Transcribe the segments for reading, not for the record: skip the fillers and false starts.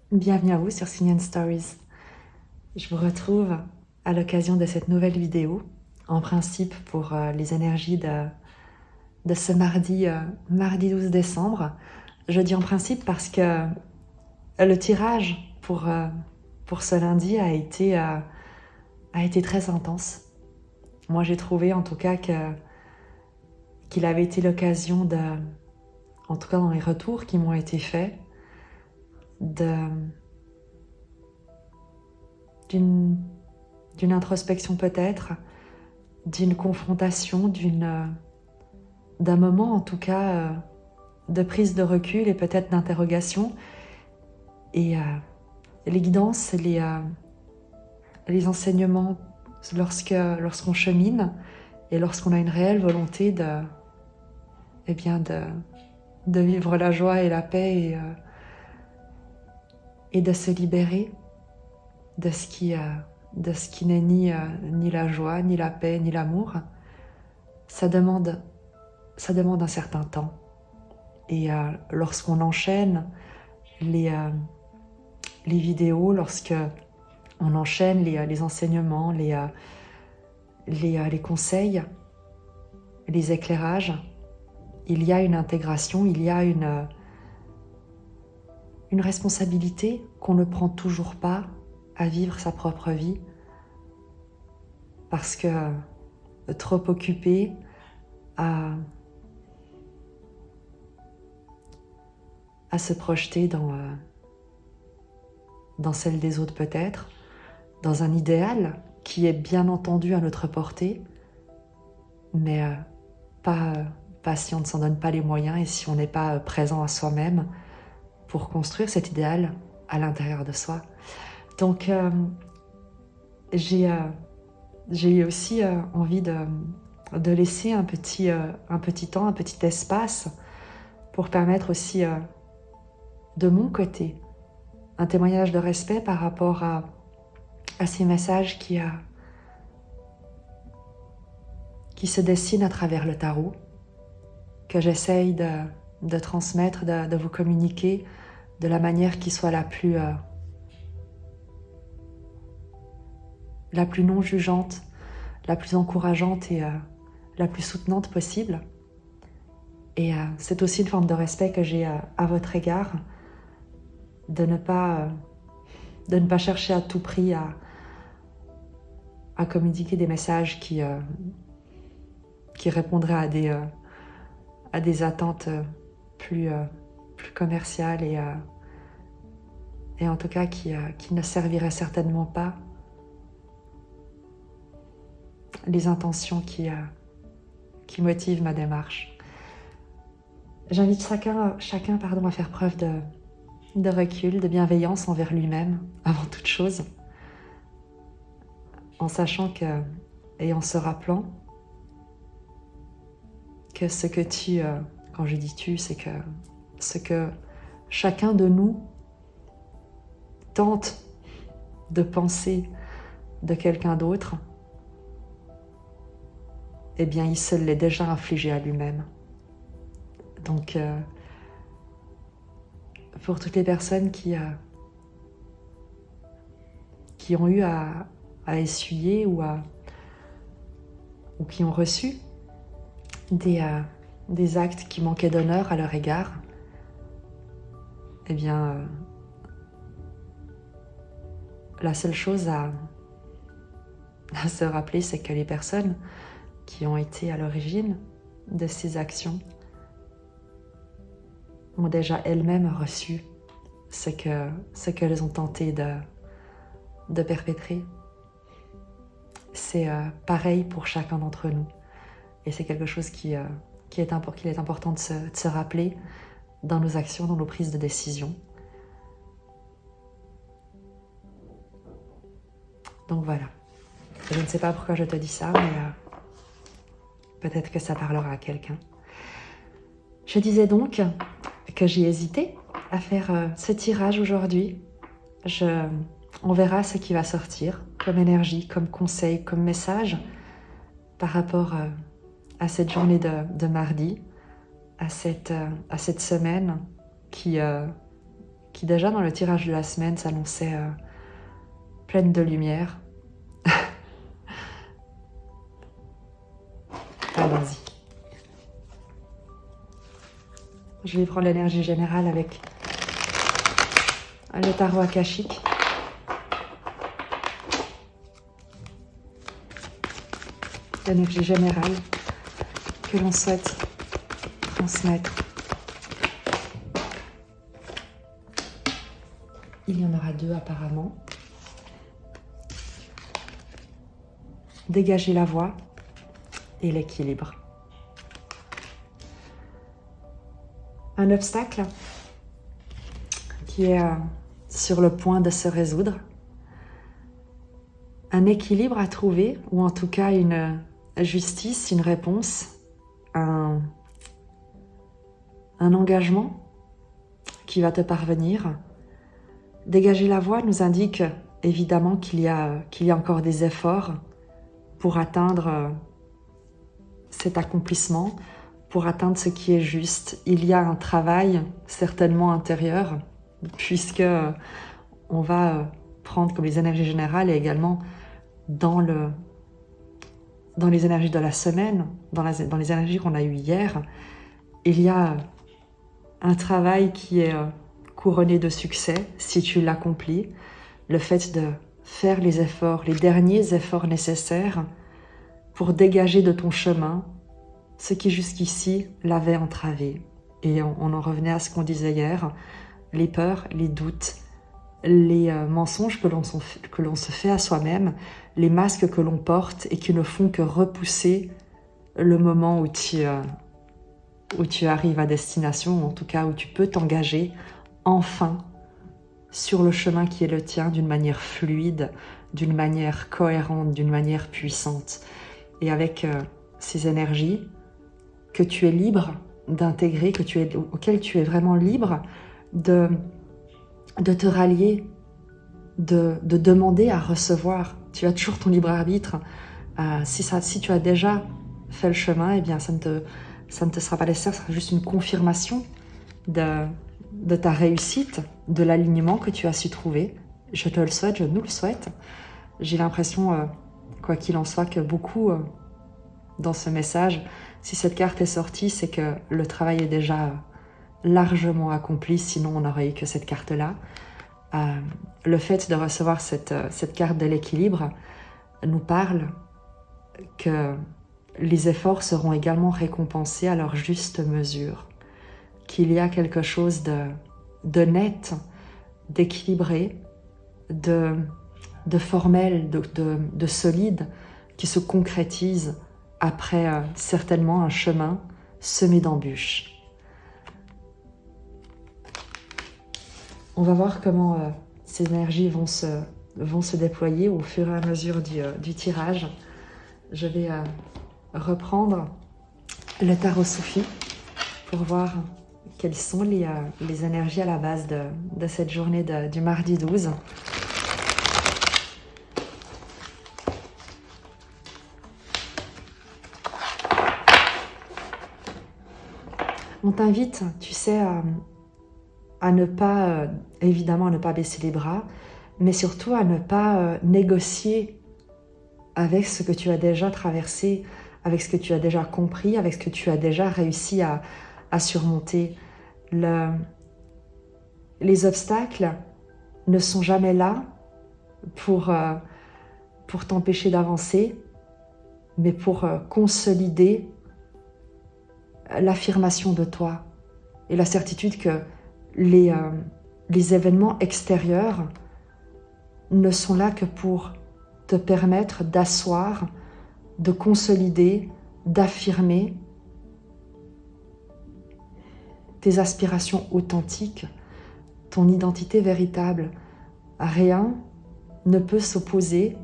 Bienvenue à vous sur Signon Stories. Je vous retrouve à l'occasion de cette nouvelle vidéo, en principe pour les énergies de ce mardi 12 décembre. Je dis en principe parce que le tirage pour ce lundi a été très intense. Moi, j'ai trouvé en tout cas qu'il avait été l'occasion en tout cas dans les retours qui m'ont été faits, d'une introspection peut-être, d'une confrontation, d'un moment en tout cas de prise de recul et peut-être d'interrogation. Et les guidances, les enseignements lorsqu'on chemine et lorsqu'on a une réelle volonté de vivre la joie et la paix et de se libérer de ce qui n'est ni la joie, ni la paix, ni l'amour, ça demande un certain temps. Et lorsqu'on enchaîne les vidéos, lorsqu'on enchaîne les enseignements, les conseils, les éclairages, il y a une intégration, il y a une responsabilité qu'on ne prend toujours pas à vivre sa propre vie parce que trop occupé à se projeter dans celle des autres peut-être, dans un idéal qui est bien entendu à notre portée, mais pas si on ne s'en donne pas les moyens et si on n'est pas présent à soi-même pour construire cet idéal à l'intérieur de soi. Donc j'ai aussi envie de laisser un petit temps, un petit espace pour permettre aussi de mon côté un témoignage de respect par rapport à ces messages qui se dessinent à travers le tarot, que j'essaye de transmettre, de vous communiquer de la manière qui soit la plus non jugeante, la plus encourageante et la plus soutenante possible. Et c'est aussi une forme de respect que j'ai à votre égard, de ne pas chercher à tout prix à communiquer des messages qui répondraient à des attentes plus commerciales et en tout cas qui ne serviraient certainement pas les intentions qui motivent ma démarche. J'invite chacun à faire preuve de recul, de bienveillance envers lui-même, avant toute chose, en sachant et en se rappelant que ce que quand je dis tu, c'est que ce que chacun de nous tente de penser de quelqu'un d'autre, eh bien, il se l'est déjà infligé à lui-même. Donc, pour toutes les personnes qui ont eu à essuyer ou qui ont reçu des actes qui manquaient d'honneur à leur égard, eh bien, la seule chose à se rappeler, c'est que les personnes qui ont été à l'origine de ces actions ont déjà elles-mêmes reçu ce qu'elles ont tenté de perpétrer. C'est pareil pour chacun d'entre nous. Et c'est quelque chose qu'il est important de se rappeler dans nos actions, dans nos prises de décision. Donc voilà. Je ne sais pas pourquoi je te dis ça, mais peut-être que ça parlera à quelqu'un. Je disais donc que j'ai hésité à faire ce tirage aujourd'hui. On verra ce qui va sortir comme énergie, comme conseil, comme message par rapport à cette journée de mardi, à cette semaine qui déjà dans le tirage de la semaine s'annonçait pleine de lumière. Allons-y. Je vais prendre l'énergie générale avec le tarot akashique. L'énergie générale que l'on souhaite transmettre. Il y en aura 2 apparemment. Dégager la voie et l'équilibre. Un obstacle qui est sur le point de se résoudre. Un équilibre à trouver, ou en tout cas une justice, une réponse, un engagement qui va te parvenir. Dégager la voie nous indique évidemment qu'il y a encore des efforts pour atteindre cet accomplissement, pour atteindre ce qui est juste. Il y a un travail certainement intérieur, puisque on va prendre comme les énergies générales et également dans les énergies de la semaine, dans les énergies qu'on a eues hier, il y a un travail qui est couronné de succès si tu l'accomplis. Le fait de faire les efforts, les derniers efforts nécessaires pour dégager de ton chemin ce qui jusqu'ici l'avait entravé. Et on en revenait à ce qu'on disait hier, les peurs, les doutes, les mensonges que l'on se fait à soi-même, les masques que l'on porte et qui ne font que repousser le moment où tu arrives à destination, ou en tout cas où tu peux t'engager enfin sur le chemin qui est le tien d'une manière fluide, d'une manière cohérente, d'une manière puissante. Et avec ces énergies que tu es libre d'intégrer, auxquelles tu es vraiment libre de te rallier, de demander à recevoir. Tu as toujours ton libre arbitre. Si tu as déjà fait le chemin, eh bien ça ne te sera pas nécessaire, ce sera juste une confirmation de ta réussite, de l'alignement que tu as su trouver. Je te le souhaite, je nous le souhaite. J'ai l'impression, quoi qu'il en soit, que beaucoup dans ce message, si cette carte est sortie, c'est que le travail est déjà largement accompli, sinon on n'aurait eu que cette carte-là. Le fait de recevoir cette carte de l'équilibre nous parle que les efforts seront également récompensés à leur juste mesure, qu'il y a quelque chose de net, d'équilibré, de formel, de solide, qui se concrétise après certainement un chemin semé d'embûches. On va voir comment ces énergies vont se déployer au fur et à mesure du tirage. Je vais reprendre le tarot Soufi pour voir quelles sont les énergies à la base de cette journée du mardi 12. On t'invite, tu sais, à ne pas, évidemment, à ne pas baisser les bras, mais surtout à ne pas négocier avec ce que tu as déjà traversé, avec ce que tu as déjà compris, avec ce que tu as déjà réussi à surmonter. Les obstacles ne sont jamais là pour t'empêcher d'avancer, mais pour consolider l'affirmation de toi et la certitude que les événements extérieurs ne sont là que pour te permettre d'asseoir, de consolider, d'affirmer tes aspirations authentiques, ton identité véritable. Rien ne peut s'opposer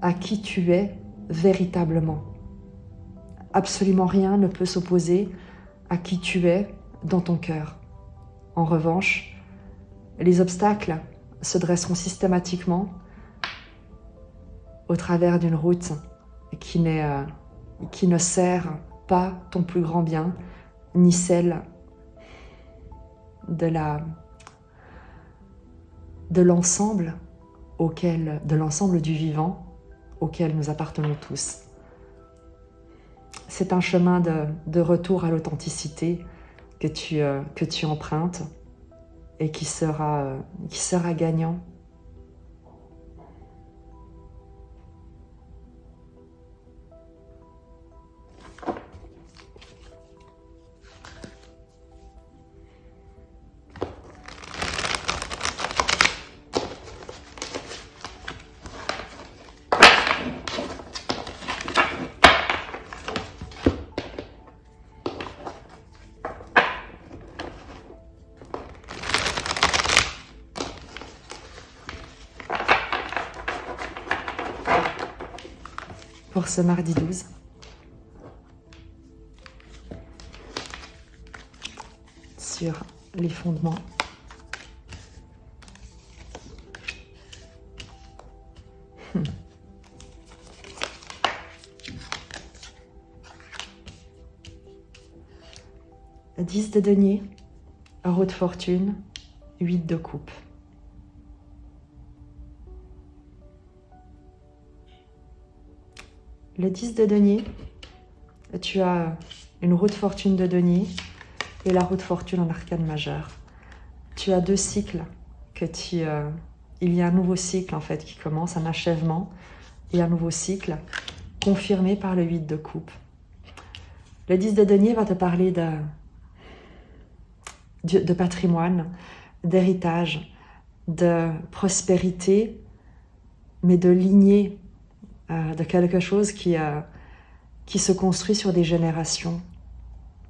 à qui tu es véritablement. Absolument rien ne peut s'opposer à qui tu es dans ton cœur. En revanche, les obstacles se dresseront systématiquement au travers d'une route qui ne sert pas ton plus grand bien, ni celle de l'ensemble du vivant auquel nous appartenons tous. C'est un chemin de retour à l'authenticité que tu empruntes et qui sera gagnant. Pour ce mardi 12. Sur les fondements. Le 10 de denier, roue de fortune, 8 de coupe. Le 10 de denier, tu as une roue de fortune de denier et la roue de fortune en arcane majeur. Tu as deux cycles il y a un nouveau cycle en fait qui commence, un achèvement et un nouveau cycle confirmé par le 8 de coupe. Le 10 de denier va te parler de patrimoine, d'héritage, de prospérité, mais de lignée, de quelque chose qui se construit sur des générations.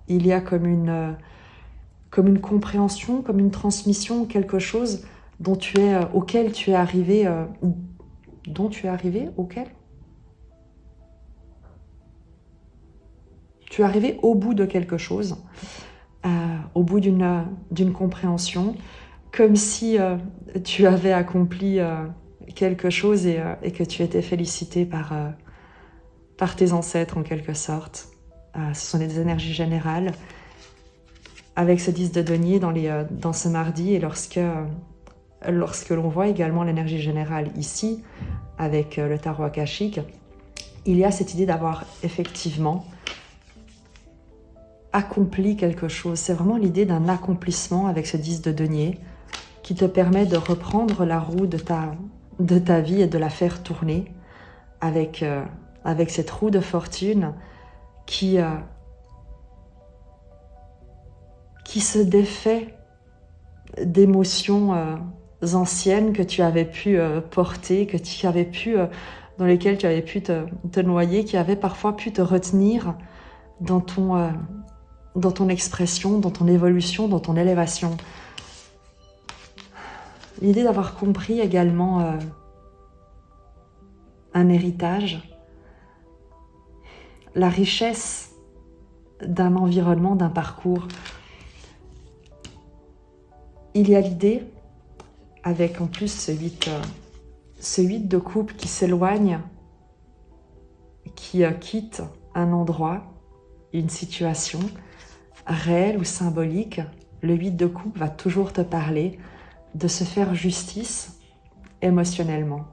Il y a comme une compréhension, comme une transmission, quelque chose auquel tu es arrivé, auquel tu es arrivé au bout de quelque chose, au bout d'une compréhension, comme si tu avais accompli quelque chose et que tu étais félicité par tes ancêtres en quelque sorte. Ce sont des énergies générales. Avec ce 10 de denier dans ce mardi, et lorsque l'on voit également l'énergie générale ici, avec le tarot akashique, il y a cette idée d'avoir effectivement accompli quelque chose. C'est vraiment l'idée d'un accomplissement avec ce 10 de denier qui te permet de reprendre la roue de ta vie et de la faire tourner avec cette roue de fortune qui se défait d'émotions anciennes que tu avais pu porter, dans lesquelles tu avais pu te noyer, qui avaient parfois pu te retenir dans ton expression, dans ton évolution, dans ton élévation. L'idée d'avoir compris également un héritage, la richesse d'un environnement, d'un parcours. Il y a l'idée, avec en plus ce 8 de coupe qui s'éloigne, qui quitte un endroit, une situation, réelle ou symbolique. Le 8 de coupe va toujours te parler de se faire justice émotionnellement.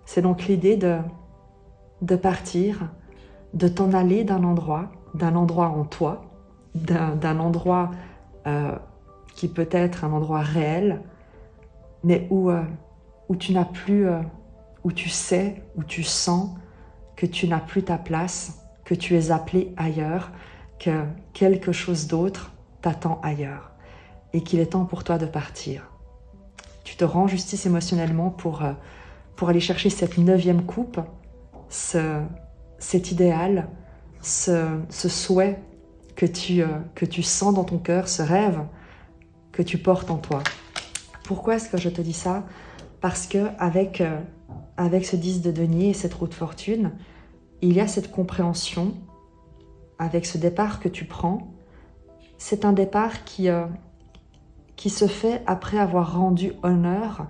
C'est donc l'idée de partir, de t'en aller d'un endroit en toi, d'un endroit qui peut être un endroit réel, mais où tu n'as plus, où tu sais, où tu sens que tu n'as plus ta place, que tu es appelé ailleurs, que quelque chose d'autre t'attend ailleurs et qu'il est temps pour toi de partir. Tu te rends justice émotionnellement pour aller chercher cette 9e coupe, cet idéal, ce souhait que tu sens dans ton cœur, ce rêve que tu portes en toi. Pourquoi est-ce que je te dis ça? Parce que avec ce 10 de denier et cette roue de fortune, il y a cette compréhension avec ce départ que tu prends. C'est un départ qui se fait après avoir rendu honneur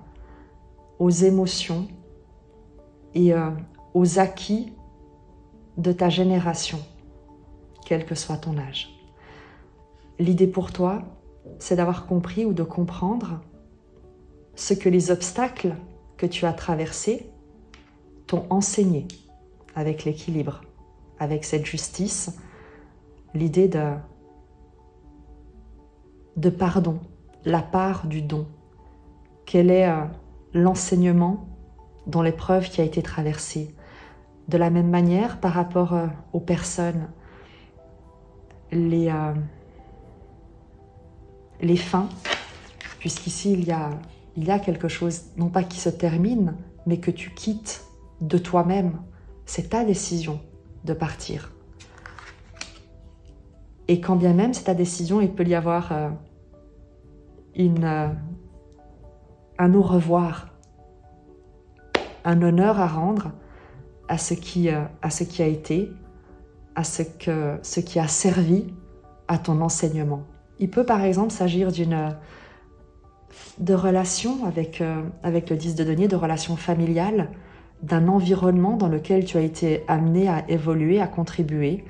aux émotions et aux acquis de ta génération, quel que soit ton âge. L'idée pour toi, c'est d'avoir compris ou de comprendre ce que les obstacles que tu as traversés t'ont enseigné avec l'équilibre, avec cette justice, l'idée de pardon, la part du don. Quel est l'enseignement dans l'épreuve qui a été traversée? De la même manière, par rapport aux personnes, les fins, puisqu'ici il y a quelque chose, non pas qui se termine, mais que tu quittes de toi-même. C'est ta décision de partir. Et quand bien même c'est ta décision, il peut y avoir un au revoir, un honneur à rendre à ce qui a été, à ce qui a servi à ton enseignement. Il peut par exemple s'agir de relations avec le 10 de denier, de relations familiales, d'un environnement dans lequel tu as été amené à évoluer, à contribuer,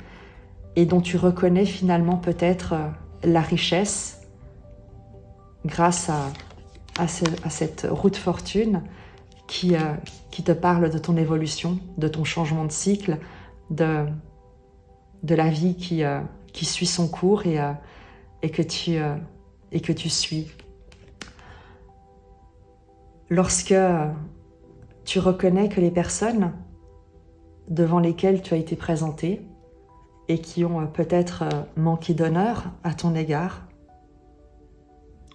et dont tu reconnais finalement peut-être la richesse grâce à cette route fortune qui te parle de ton évolution, de ton changement de cycle, de la vie qui suit son cours et que tu suis. Lorsque tu reconnais que les personnes devant lesquelles tu as été présenté et qui ont peut-être manqué d'honneur à ton égard,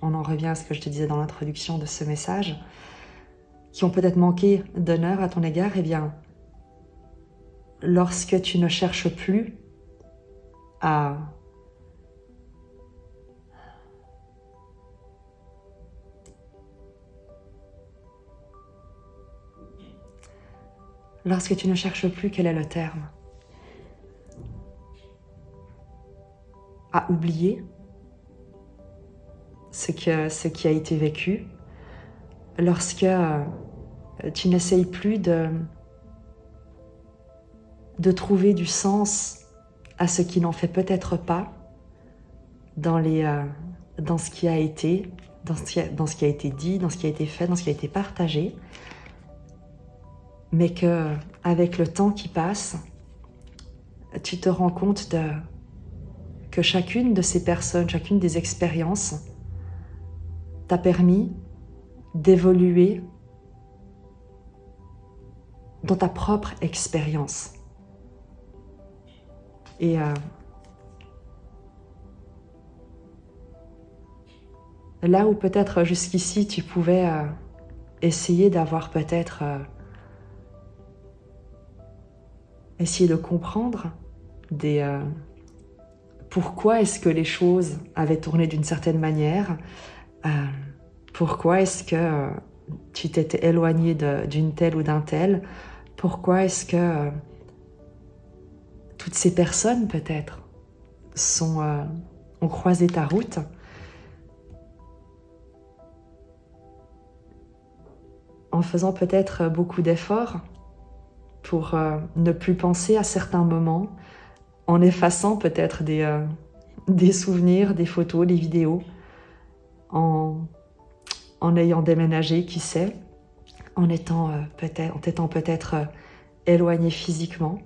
on en revient à ce que je te disais dans l'introduction de ce message, qui ont peut-être manqué d'honneur à ton égard, eh bien, lorsque tu ne cherches plus à quel est le terme? À oublier ce qui a été vécu, lorsque tu n'essayes plus de trouver du sens à ce qui n'en fait peut-être pas dans ce qui a été, dans ce qui a été dit, dans ce qui a été fait, dans ce qui a été partagé, mais que avec le temps qui passe, tu te rends compte que chacune de ces personnes, chacune des expériences t'a permis d'évoluer dans ta propre expérience. Et là où peut-être jusqu'ici tu pouvais essayer d'avoir peut-être essayer de comprendre pourquoi est-ce que les choses avaient tourné d'une certaine manière, pourquoi est-ce que tu t'étais éloigné d'une telle ou d'un tel, pourquoi est-ce que toutes ces personnes peut-être ont croisé ta route. En faisant peut-être beaucoup d'efforts pour ne plus penser à certains moments, en effaçant peut-être des souvenirs, des photos, des vidéos, en ayant déménagé, qui sait, en t'étant peut-être éloigné physiquement,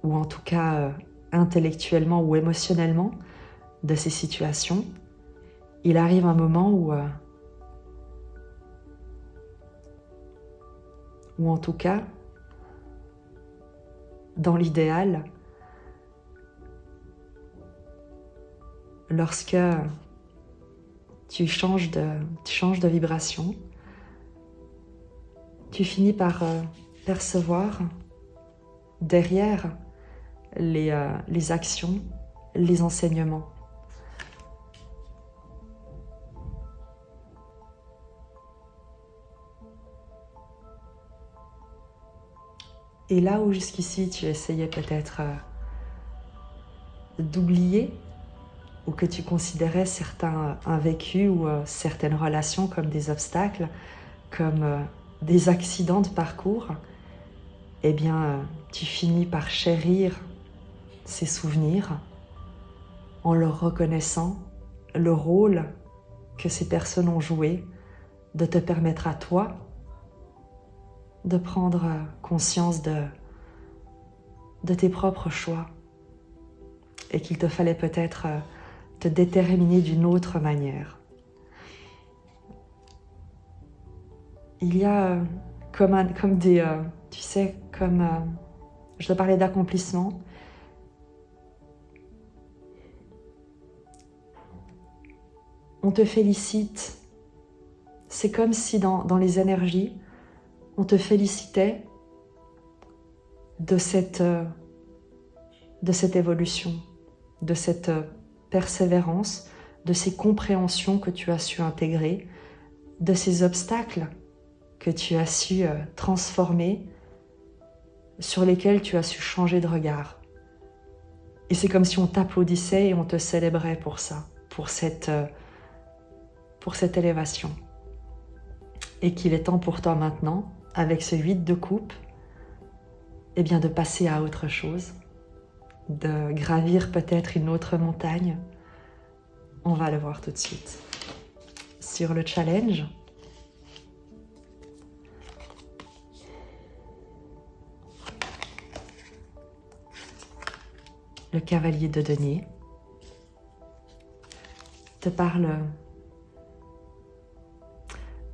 ou en tout cas intellectuellement ou émotionnellement de ces situations. Il arrive un moment où en tout cas, dans l'idéal, lorsque tu changes de vibration, tu finis par percevoir derrière les actions, les enseignements. Et là où jusqu'ici tu essayais peut-être d'oublier, ou que tu considérais certains vécus ou certaines relations comme des obstacles, comme des accidents de parcours, eh bien tu finis par chérir ces souvenirs en leur reconnaissant le rôle que ces personnes ont joué, de te permettre à toi de prendre conscience de tes propres choix et qu'il te fallait peut-être te déterminer d'une autre manière. Il y a comme des, tu sais, je te parlais d'accomplissement. On te félicite. C'est comme si dans les énergies, on te félicitait de cette évolution, de cette persévérance, de ces compréhensions que tu as su intégrer, de ces obstacles que tu as su transformer, sur lesquels tu as su changer de regard. Et c'est comme si on t'applaudissait et on te célébrait pour ça, pour cette élévation. Et qu'il est temps pour toi maintenant, avec ce 8 de coupe, eh bien de passer à autre chose, de gravir peut-être une autre montagne. On va le voir tout de suite. Sur le challenge, le cavalier de denier te parle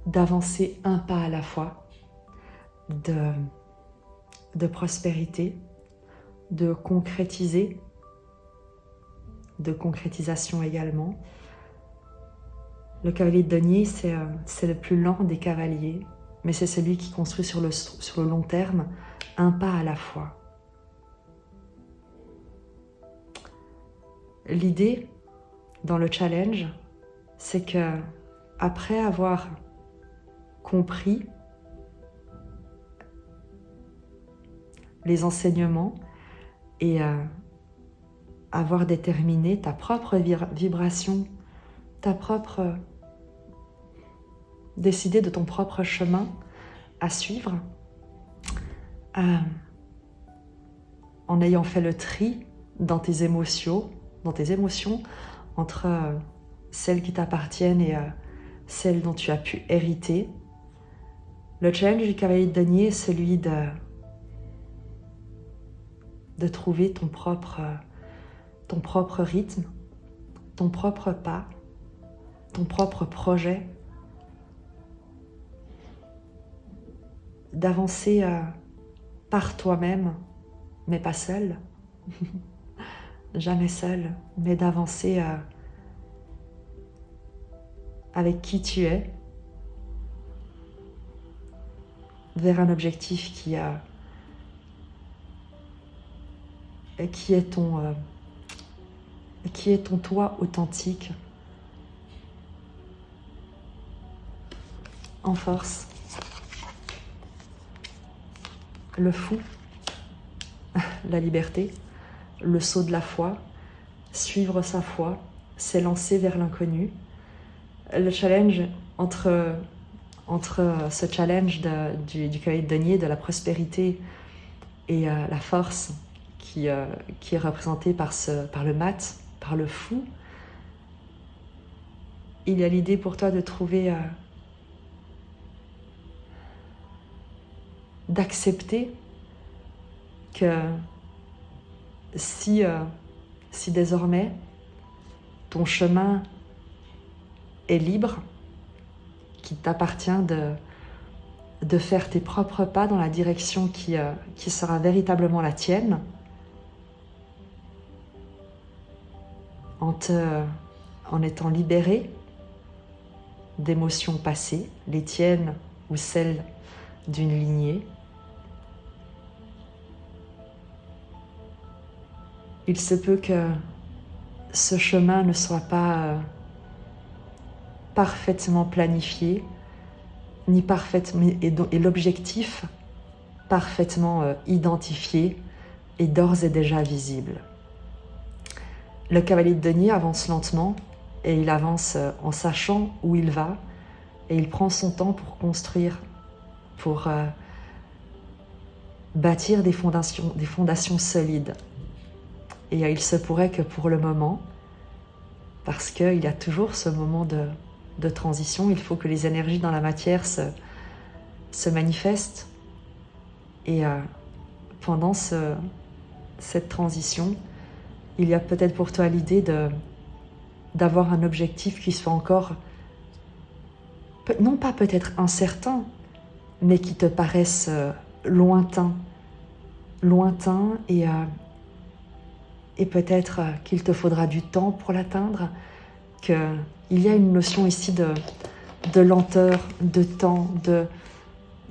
d'avancer un pas à la fois, de prospérité, de concrétiser, de concrétisation également. Le cavalier de denier, c'est le plus lent des cavaliers, mais c'est celui qui construit sur le long terme, un pas à la fois. L'idée dans le challenge, c'est que après avoir compris les enseignements et avoir déterminé ta propre vibration, décider de ton propre chemin à suivre, en ayant fait le tri dans tes émotions, entre celles qui t'appartiennent et celles dont tu as pu hériter. Le challenge du cavalier de denier est celui de trouver ton propre rythme, ton propre pas, ton propre projet, d'avancer par toi-même, mais pas seul, jamais seul, mais d'avancer avec qui tu es, vers un objectif qui est ton toi authentique, en force. Le fou, la liberté, le saut de la foi, suivre sa foi, s'élancer vers l'inconnu. Le challenge entre ce challenge du cavalier de denier, de la prospérité et la force qui est représentée par le mat, par le fou, il y a l'idée pour toi de trouver, d'accepter que si désormais ton chemin est libre, qu'il t'appartient de faire tes propres pas dans la direction qui sera véritablement la tienne, en étant libéré d'émotions passées, les tiennes ou celles d'une lignée. Il se peut que ce chemin ne soit pas parfaitement planifié, ni parfaitement, et l'objectif parfaitement identifié et d'ores et déjà visible. Le cavalier de denier avance lentement et il avance en sachant où il va et il prend son temps pour construire, pour bâtir des fondations solides. Et il se pourrait que pour le moment, parce qu'il y a toujours ce moment de transition, il faut que les énergies dans la matière se manifestent. Et pendant cette transition, il y a peut-être pour toi l'idée d'avoir un objectif qui soit encore, non pas peut-être incertain, mais qui te paraisse lointain et peut-être qu'il te faudra du temps pour l'atteindre, qu'il y a une notion ici de lenteur, de temps,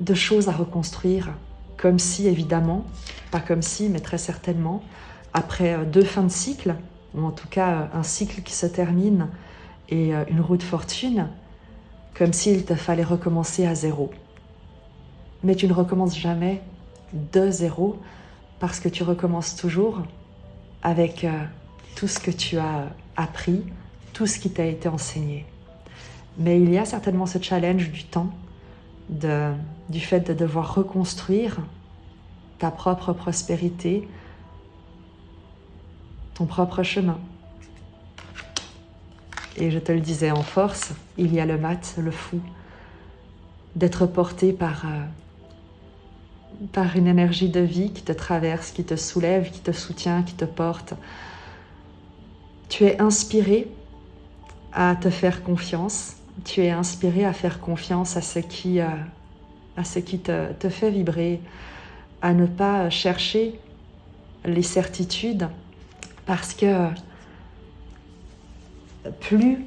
de choses à reconstruire, comme si évidemment, pas comme si, mais très certainement, après 2 fins de cycle, ou en tout cas un cycle qui se termine et une roue de fortune, comme s'il te fallait recommencer à 0. Mais tu ne recommences jamais de 0 parce que tu recommences toujours avec tout ce que tu as appris, tout ce qui t'a été enseigné. Mais il y a certainement ce challenge du temps, du fait de devoir reconstruire ta propre prospérité, ton propre chemin. Et je te le disais en force, il y a le mat, le fou, d'être porté par une énergie de vie qui te traverse, qui te soulève, qui te soutient, qui te porte. Tu es inspiré à te faire confiance, tu es inspiré à faire confiance à ce qui te fait vibrer, à ne pas chercher les certitudes, parce que plus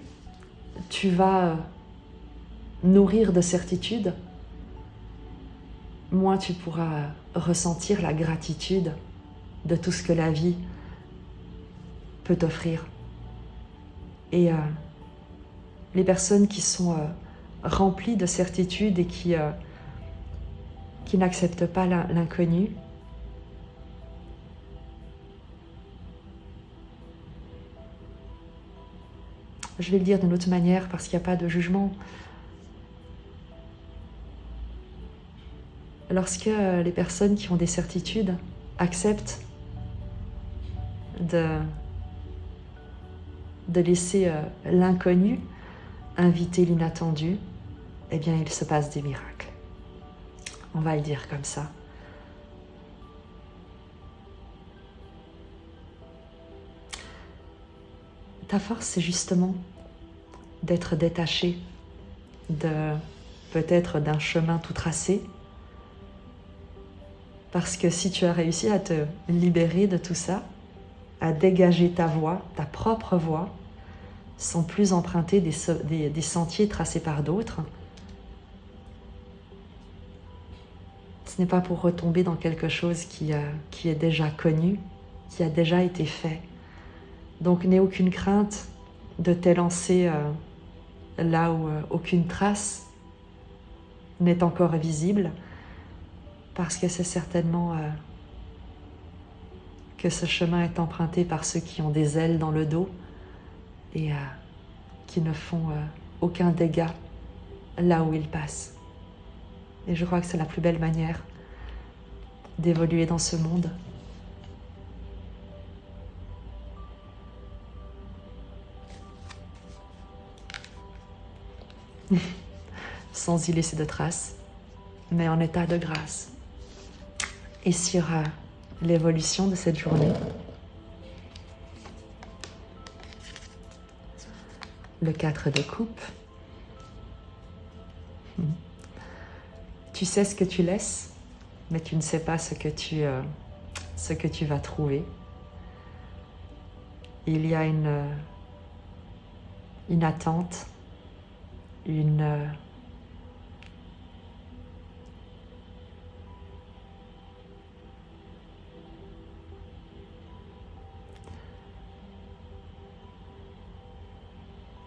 tu vas nourrir de certitudes, moins tu pourras ressentir la gratitude de tout ce que la vie peut t'offrir. Et les personnes qui sont remplies de certitudes et qui n'acceptent pas l'inconnu, je vais le dire d'une autre manière parce qu'il n'y a pas de jugement. Lorsque les personnes qui ont des certitudes acceptent de laisser l'inconnu inviter l'inattendu, eh bien il se passe des miracles. On va le dire comme ça. Ta force, c'est justement d'être détaché peut-être d'un chemin tout tracé. Parce que si tu as réussi à te libérer de tout ça, à dégager ta voie, ta propre voie, sans plus emprunter des sentiers tracés par d'autres, ce n'est pas pour retomber dans quelque chose qui est déjà connu, qui a déjà été fait. Donc n'aie aucune crainte de t'élancer là où aucune trace n'est encore visible, parce que c'est certainement que ce chemin est emprunté par ceux qui ont des ailes dans le dos et qui ne font aucun dégât là où ils passent. Et je crois que c'est la plus belle manière d'évoluer dans ce monde. Sans y laisser de traces, mais en état de grâce. Et sur l'évolution de cette journée, le 4 de coupe, tu sais ce que tu laisses, mais tu ne sais pas ce que tu vas trouver. Il y a une attente,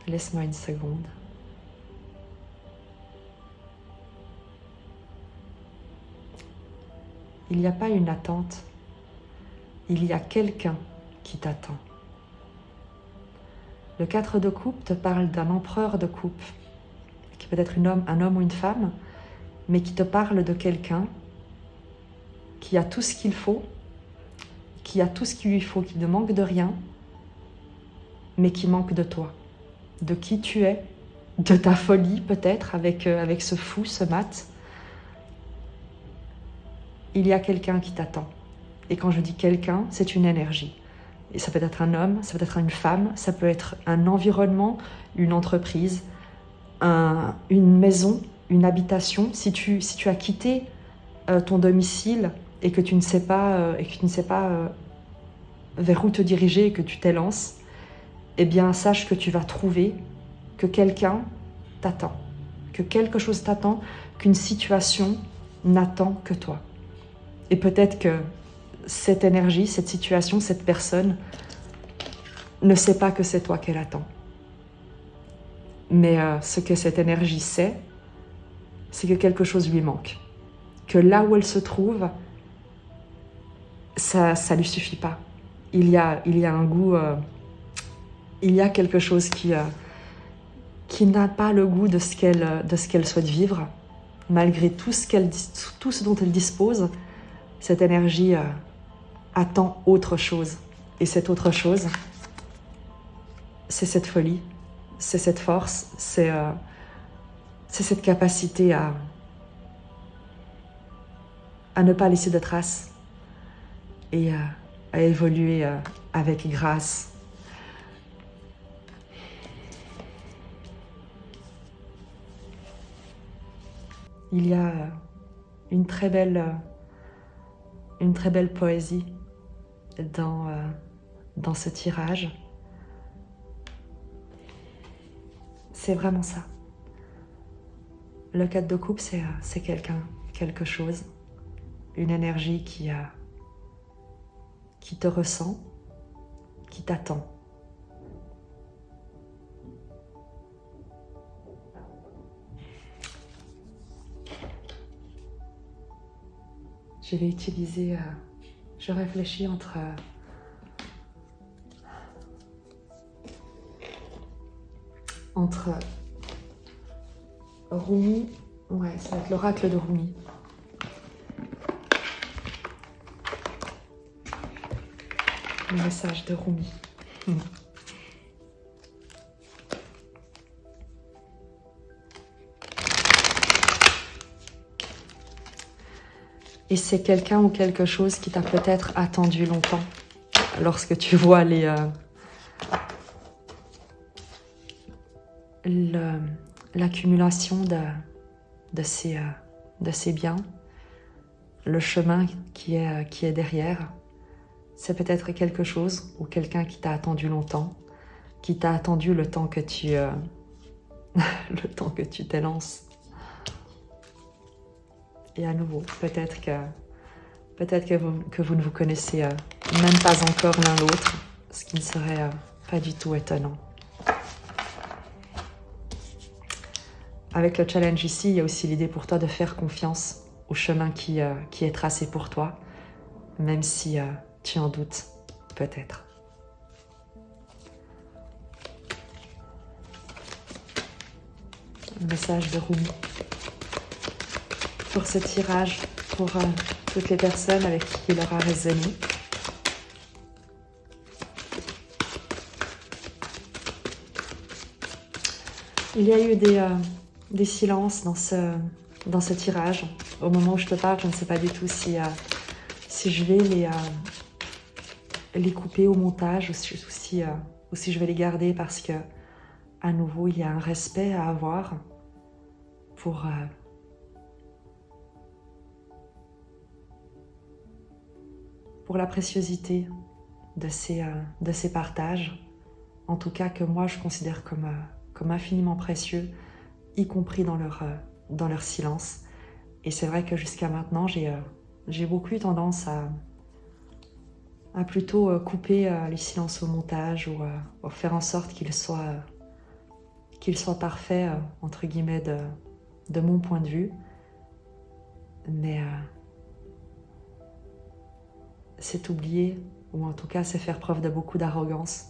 laisse-moi une seconde. Il n'y a pas une attente, il y a quelqu'un qui t'attend. Le 4 de coupe te parle d'un empereur de coupe, qui peut être un homme ou une femme, mais qui te parle de quelqu'un qui a tout ce qu'il faut, qui a tout ce qu'il lui faut, qui ne manque de rien, mais qui manque de toi, de qui tu es de ta folie peut-être avec ce fou, ce mat. Il y a quelqu'un qui t'attend. Et quand je dis quelqu'un, c'est une énergie. Et ça peut être un homme, ça peut être une femme, ça peut être un environnement, une entreprise, une maison, une habitation. Si tu as quitté ton domicile et que tu ne sais pas, vers où te diriger et que tu t'élances, eh bien sache que tu vas trouver que quelqu'un t'attend, que quelque chose t'attend, qu'une situation n'attend que toi. Et peut-être que cette énergie, cette situation, cette personne ne sait pas que c'est toi qu'elle attend. Mais ce que cette énergie sait, c'est que quelque chose lui manque. Que là où elle se trouve, ça lui suffit pas. Il y a un goût, il y a quelque chose qui n'a pas le goût de ce qu'elle souhaite vivre, malgré tout ce dont elle dispose. Cette énergie attend autre chose. Et cette autre chose, c'est cette folie, c'est cette force, c'est cette capacité à ne pas laisser de traces et à évoluer avec grâce. Il y a une très belle poésie dans ce tirage. C'est vraiment ça. Le 4 de coupe, c'est quelqu'un, quelque chose, une énergie qui te ressent, qui t'attend. Je vais utiliser, je réfléchis entre Rumi, ouais, ça va être l'oracle de Rumi. Le message de Rumi. Et c'est quelqu'un ou quelque chose qui t'a peut-être attendu longtemps. Lorsque tu vois l'accumulation de ces biens, le chemin qui est derrière, c'est peut-être quelque chose ou quelqu'un qui t'a attendu longtemps, qui t'a attendu le temps que tu t'élances. Et à nouveau, peut-être que vous ne vous connaissez même pas encore l'un l'autre, ce qui ne serait pas du tout étonnant. Avec le challenge ici, il y a aussi l'idée pour toi de faire confiance au chemin qui est tracé pour toi, même si tu en doutes, peut-être. Un message de Rumi pour ce tirage, pour toutes les personnes avec qui il aura résonné. Il y a eu des silences dans ce tirage. Au moment où je te parle, je ne sais pas du tout si je vais les couper au montage ou si je vais les garder parce que, à nouveau, il y a un respect à avoir pour la préciosité de ces partages, en tout cas que moi je considère comme infiniment précieux, y compris dans leur silence. Et c'est vrai que jusqu'à maintenant, j'ai beaucoup eu tendance à plutôt couper les silences au montage ou faire en sorte qu'ils soient parfaits, entre guillemets, de mon point de vue. Mais c'est oublier, ou en tout cas c'est faire preuve de beaucoup d'arrogance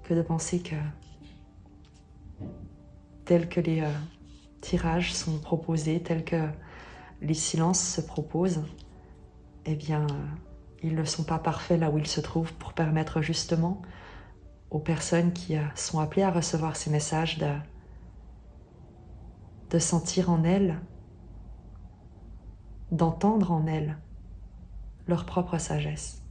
que de penser que tels que les tirages sont proposés, tels que les silences se proposent, eh bien ils ne sont pas parfaits là où ils se trouvent pour permettre justement aux personnes qui sont appelées à recevoir ces messages de sentir en elles, d'entendre en elles leur propre sagesse.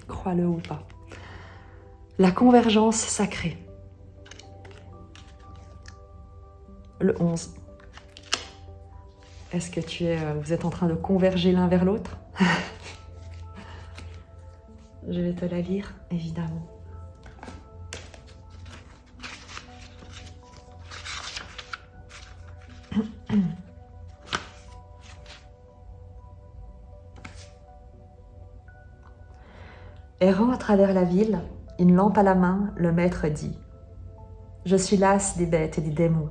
Crois-le ou pas. La convergence sacrée. Le 11. Est-ce que vous êtes en train de converger l'un vers l'autre? Je vais te la lire, évidemment. Errant à travers la ville, une lampe à la main, le maître dit : « Je suis las des bêtes et des démons.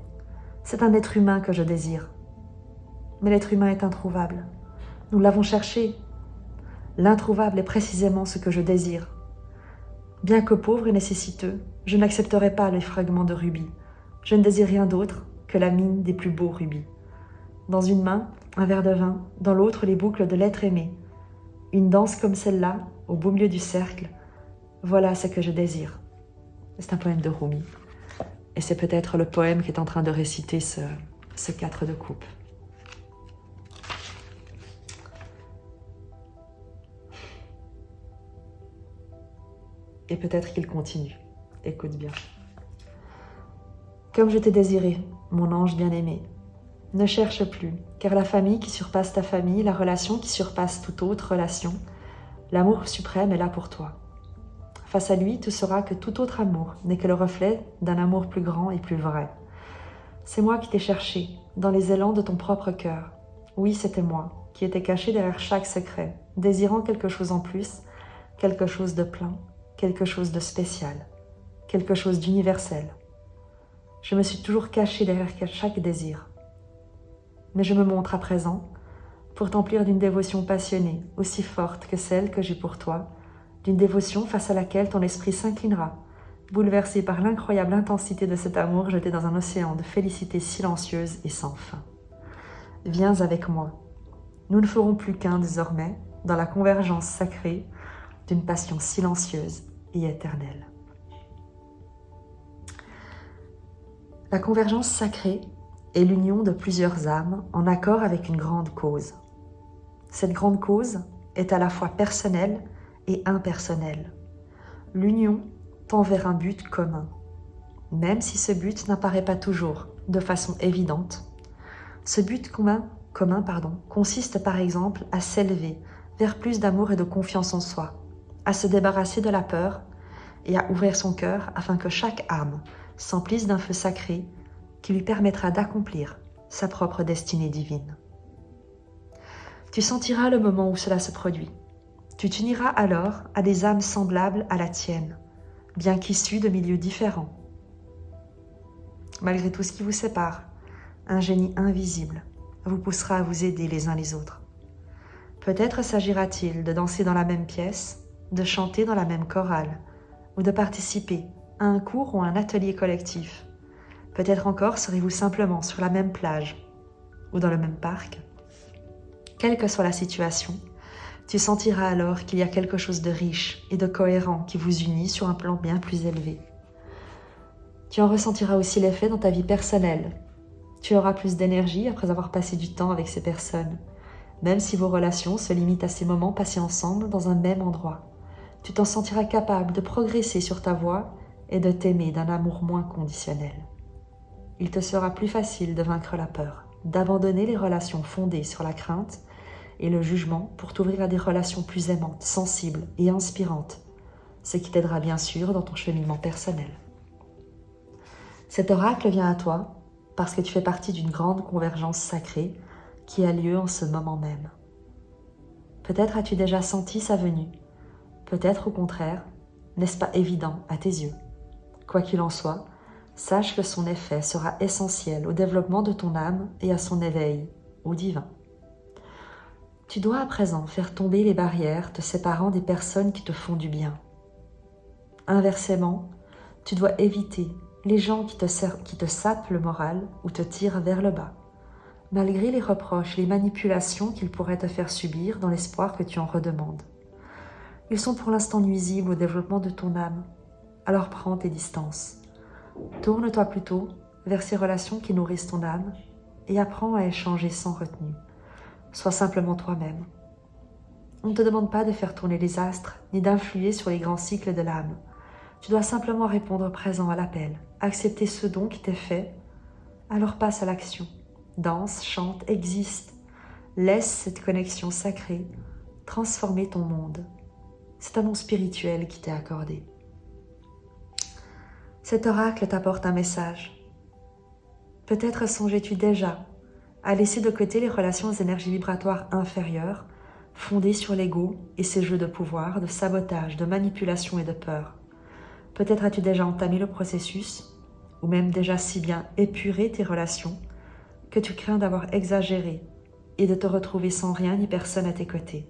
C'est un être humain que je désire. Mais l'être humain est introuvable. Nous l'avons cherché. L'introuvable est précisément ce que je désire. Bien que pauvre et nécessiteux, je n'accepterai pas les fragments de rubis. Je ne désire rien d'autre que la mine des plus beaux rubis. Dans une main, un verre de vin, dans l'autre, les boucles de l'être aimé. Une danse comme celle-là, au beau milieu du cercle, voilà ce que je désire. » C'est un poème de Rumi. Et c'est peut-être le poème qui est en train de réciter ce 4 de coupe. Et peut-être qu'il continue. Écoute bien. Comme je t'ai désiré, mon ange bien-aimé, ne cherche plus, car la famille qui surpasse ta famille, la relation qui surpasse toute autre relation, l'amour suprême est là pour toi. Face à lui, tu sauras que tout autre amour n'est que le reflet d'un amour plus grand et plus vrai. C'est moi qui t'ai cherché, dans les élans de ton propre cœur. Oui, c'était moi, qui étais caché derrière chaque secret, désirant quelque chose en plus, quelque chose de plein, quelque chose de spécial, quelque chose d'universel. Je me suis toujours caché derrière chaque désir. Mais je me montre à présent, pour t'emplir d'une dévotion passionnée, aussi forte que celle que j'ai pour toi, d'une dévotion face à laquelle ton esprit s'inclinera, bouleversé par l'incroyable intensité de cet amour jeté dans un océan de félicité silencieuse et sans fin. Viens avec moi. Nous ne ferons plus qu'un désormais, dans la convergence sacrée d'une passion silencieuse et éternelle. La convergence sacrée est l'union de plusieurs âmes en accord avec une grande cause. Cette grande cause est à la fois personnelle et impersonnelle. L'union tend vers un but commun, même si ce but n'apparaît pas toujours de façon évidente. Ce but commun consiste par exemple à s'élever vers plus d'amour et de confiance en soi, à se débarrasser de la peur et à ouvrir son cœur afin que chaque âme s'emplisse d'un feu sacré qui lui permettra d'accomplir sa propre destinée divine. Tu sentiras le moment où cela se produit. Tu t'uniras alors à des âmes semblables à la tienne, bien qu'issues de milieux différents. Malgré tout ce qui vous sépare, un génie invisible vous poussera à vous aider les uns les autres. Peut-être s'agira-t-il de danser dans la même pièce, de chanter dans la même chorale, ou de participer à un cours ou à un atelier collectif. Peut-être encore serez-vous simplement sur la même plage ou dans le même parc. Quelle que soit la situation, tu sentiras alors qu'il y a quelque chose de riche et de cohérent qui vous unit sur un plan bien plus élevé. Tu en ressentiras aussi l'effet dans ta vie personnelle. Tu auras plus d'énergie après avoir passé du temps avec ces personnes, même si vos relations se limitent à ces moments passés ensemble dans un même endroit. Tu t'en sentiras capable de progresser sur ta voie et de t'aimer d'un amour moins conditionnel. Il te sera plus facile de vaincre la peur, d'abandonner les relations fondées sur la crainte et le jugement pour t'ouvrir à des relations plus aimantes, sensibles et inspirantes, ce qui t'aidera bien sûr dans ton cheminement personnel. Cet oracle vient à toi parce que tu fais partie d'une grande convergence sacrée qui a lieu en ce moment même. Peut-être as-tu déjà senti sa venue, peut-être au contraire, n'est-ce pas évident à tes yeux. Quoi qu'il en soit, sache que son effet sera essentiel au développement de ton âme et à son éveil au divin. Tu dois à présent faire tomber les barrières te séparant des personnes qui te font du bien. Inversement, tu dois éviter les gens qui te sapent le moral ou te tirent vers le bas, malgré les reproches, les manipulations qu'ils pourraient te faire subir dans l'espoir que tu en redemandes. Ils sont pour l'instant nuisibles au développement de ton âme, alors prends tes distances. Tourne-toi plutôt vers ces relations qui nourrissent ton âme et apprends à échanger sans retenue. Sois simplement toi-même. On ne te demande pas de faire tourner les astres ni d'influer sur les grands cycles de l'âme. Tu dois simplement répondre présent à l'appel, accepter ce don qui t'est fait, alors passe à l'action. Danse, chante, existe. Laisse cette connexion sacrée transformer ton monde. C'est un don spirituel qui t'est accordé. Cet oracle t'apporte un message. Peut-être songeais-tu déjà à laisser de côté les relations aux énergies vibratoires inférieures, fondées sur l'ego et ses jeux de pouvoir, de sabotage, de manipulation et de peur. Peut-être as-tu déjà entamé le processus, ou même déjà si bien épuré tes relations, que tu crains d'avoir exagéré et de te retrouver sans rien ni personne à tes côtés.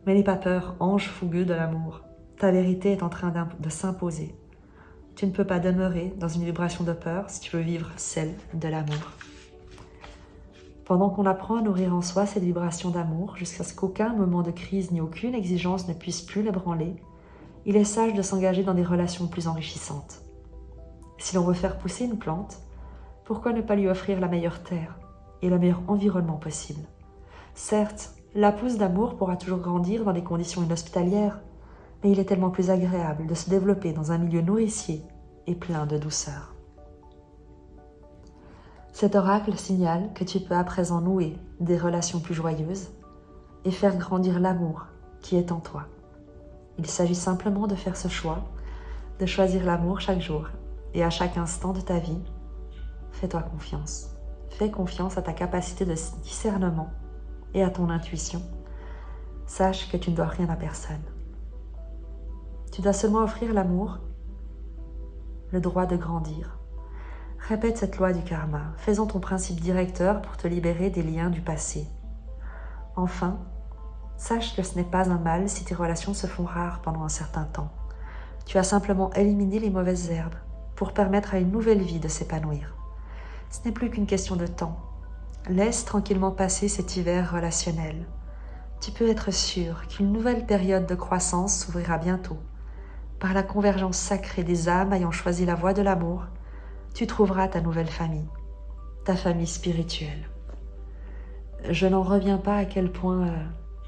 Mais n'aie pas peur, ange fougueux de l'amour. Ta vérité est en train de s'imposer. Tu ne peux pas demeurer dans une vibration de peur si tu veux vivre celle de l'amour. Pendant qu'on apprend à nourrir en soi cette vibration d'amour, jusqu'à ce qu'aucun moment de crise ni aucune exigence ne puisse plus l'ébranler, il est sage de s'engager dans des relations plus enrichissantes. Si l'on veut faire pousser une plante, pourquoi ne pas lui offrir la meilleure terre et le meilleur environnement possible? Certes, la pousse d'amour pourra toujours grandir dans des conditions inhospitalières, mais il est tellement plus agréable de se développer dans un milieu nourricier et plein de douceur. Cet oracle signale que tu peux à présent nouer des relations plus joyeuses et faire grandir l'amour qui est en toi. Il s'agit simplement de faire ce choix, de choisir l'amour chaque jour et à chaque instant de ta vie. Fais-toi confiance. Fais confiance à ta capacité de discernement et à ton intuition. Sache que tu ne dois rien à personne. Tu dois seulement offrir l'amour, le droit de grandir. Répète cette loi du karma, faisant ton principe directeur pour te libérer des liens du passé. Enfin, sache que ce n'est pas un mal si tes relations se font rares pendant un certain temps. Tu as simplement éliminé les mauvaises herbes pour permettre à une nouvelle vie de s'épanouir. Ce n'est plus qu'une question de temps. Laisse tranquillement passer cet hiver relationnel. Tu peux être sûr qu'une nouvelle période de croissance s'ouvrira bientôt. Par la convergence sacrée des âmes ayant choisi la voie de l'amour, tu trouveras ta nouvelle famille, ta famille spirituelle. Je n'en reviens pas à quel point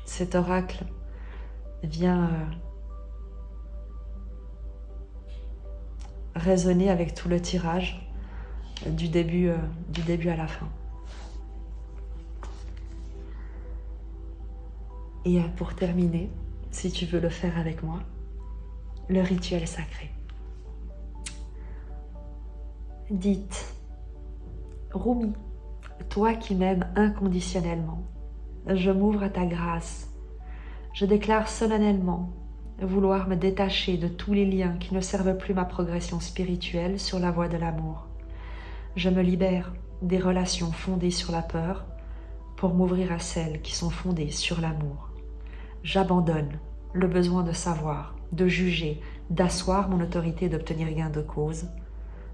cet oracle vient résonner avec tout le tirage du début à la fin. Et pour terminer, si tu veux le faire avec moi, le rituel sacré. Dites, Rumi, toi qui m'aimes inconditionnellement, je m'ouvre à ta grâce. Je déclare solennellement vouloir me détacher de tous les liens qui ne servent plus ma progression spirituelle sur la voie de l'amour. Je me libère des relations fondées sur la peur pour m'ouvrir à celles qui sont fondées sur l'amour. J'abandonne le besoin de savoir, de juger, d'asseoir mon autorité et d'obtenir gain de cause.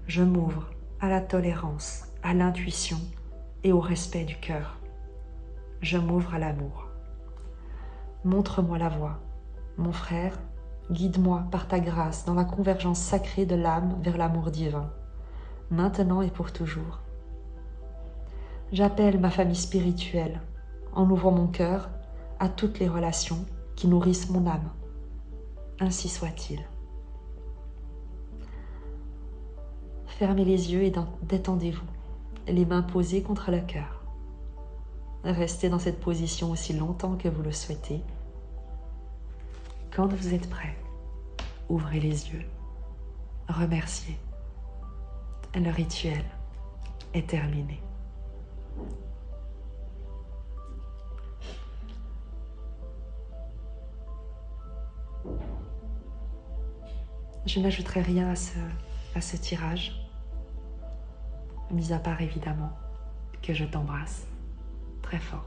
Je m'ouvre à la tolérance, à l'intuition et au respect du cœur. Je m'ouvre à l'amour. Montre-moi la voie. Mon frère, guide-moi par ta grâce dans la convergence sacrée de l'âme vers l'amour divin, maintenant et pour toujours. J'appelle ma famille spirituelle en ouvrant mon cœur à toutes les relations qui nourrissent mon âme. Ainsi soit-il. Fermez les yeux et détendez-vous, les mains posées contre le cœur. Restez dans cette position aussi longtemps que vous le souhaitez. Quand vous êtes prêt, ouvrez les yeux, remerciez. Le rituel est terminé. Je n'ajouterai rien à ce tirage, mis à part évidemment que je t'embrasse très fort.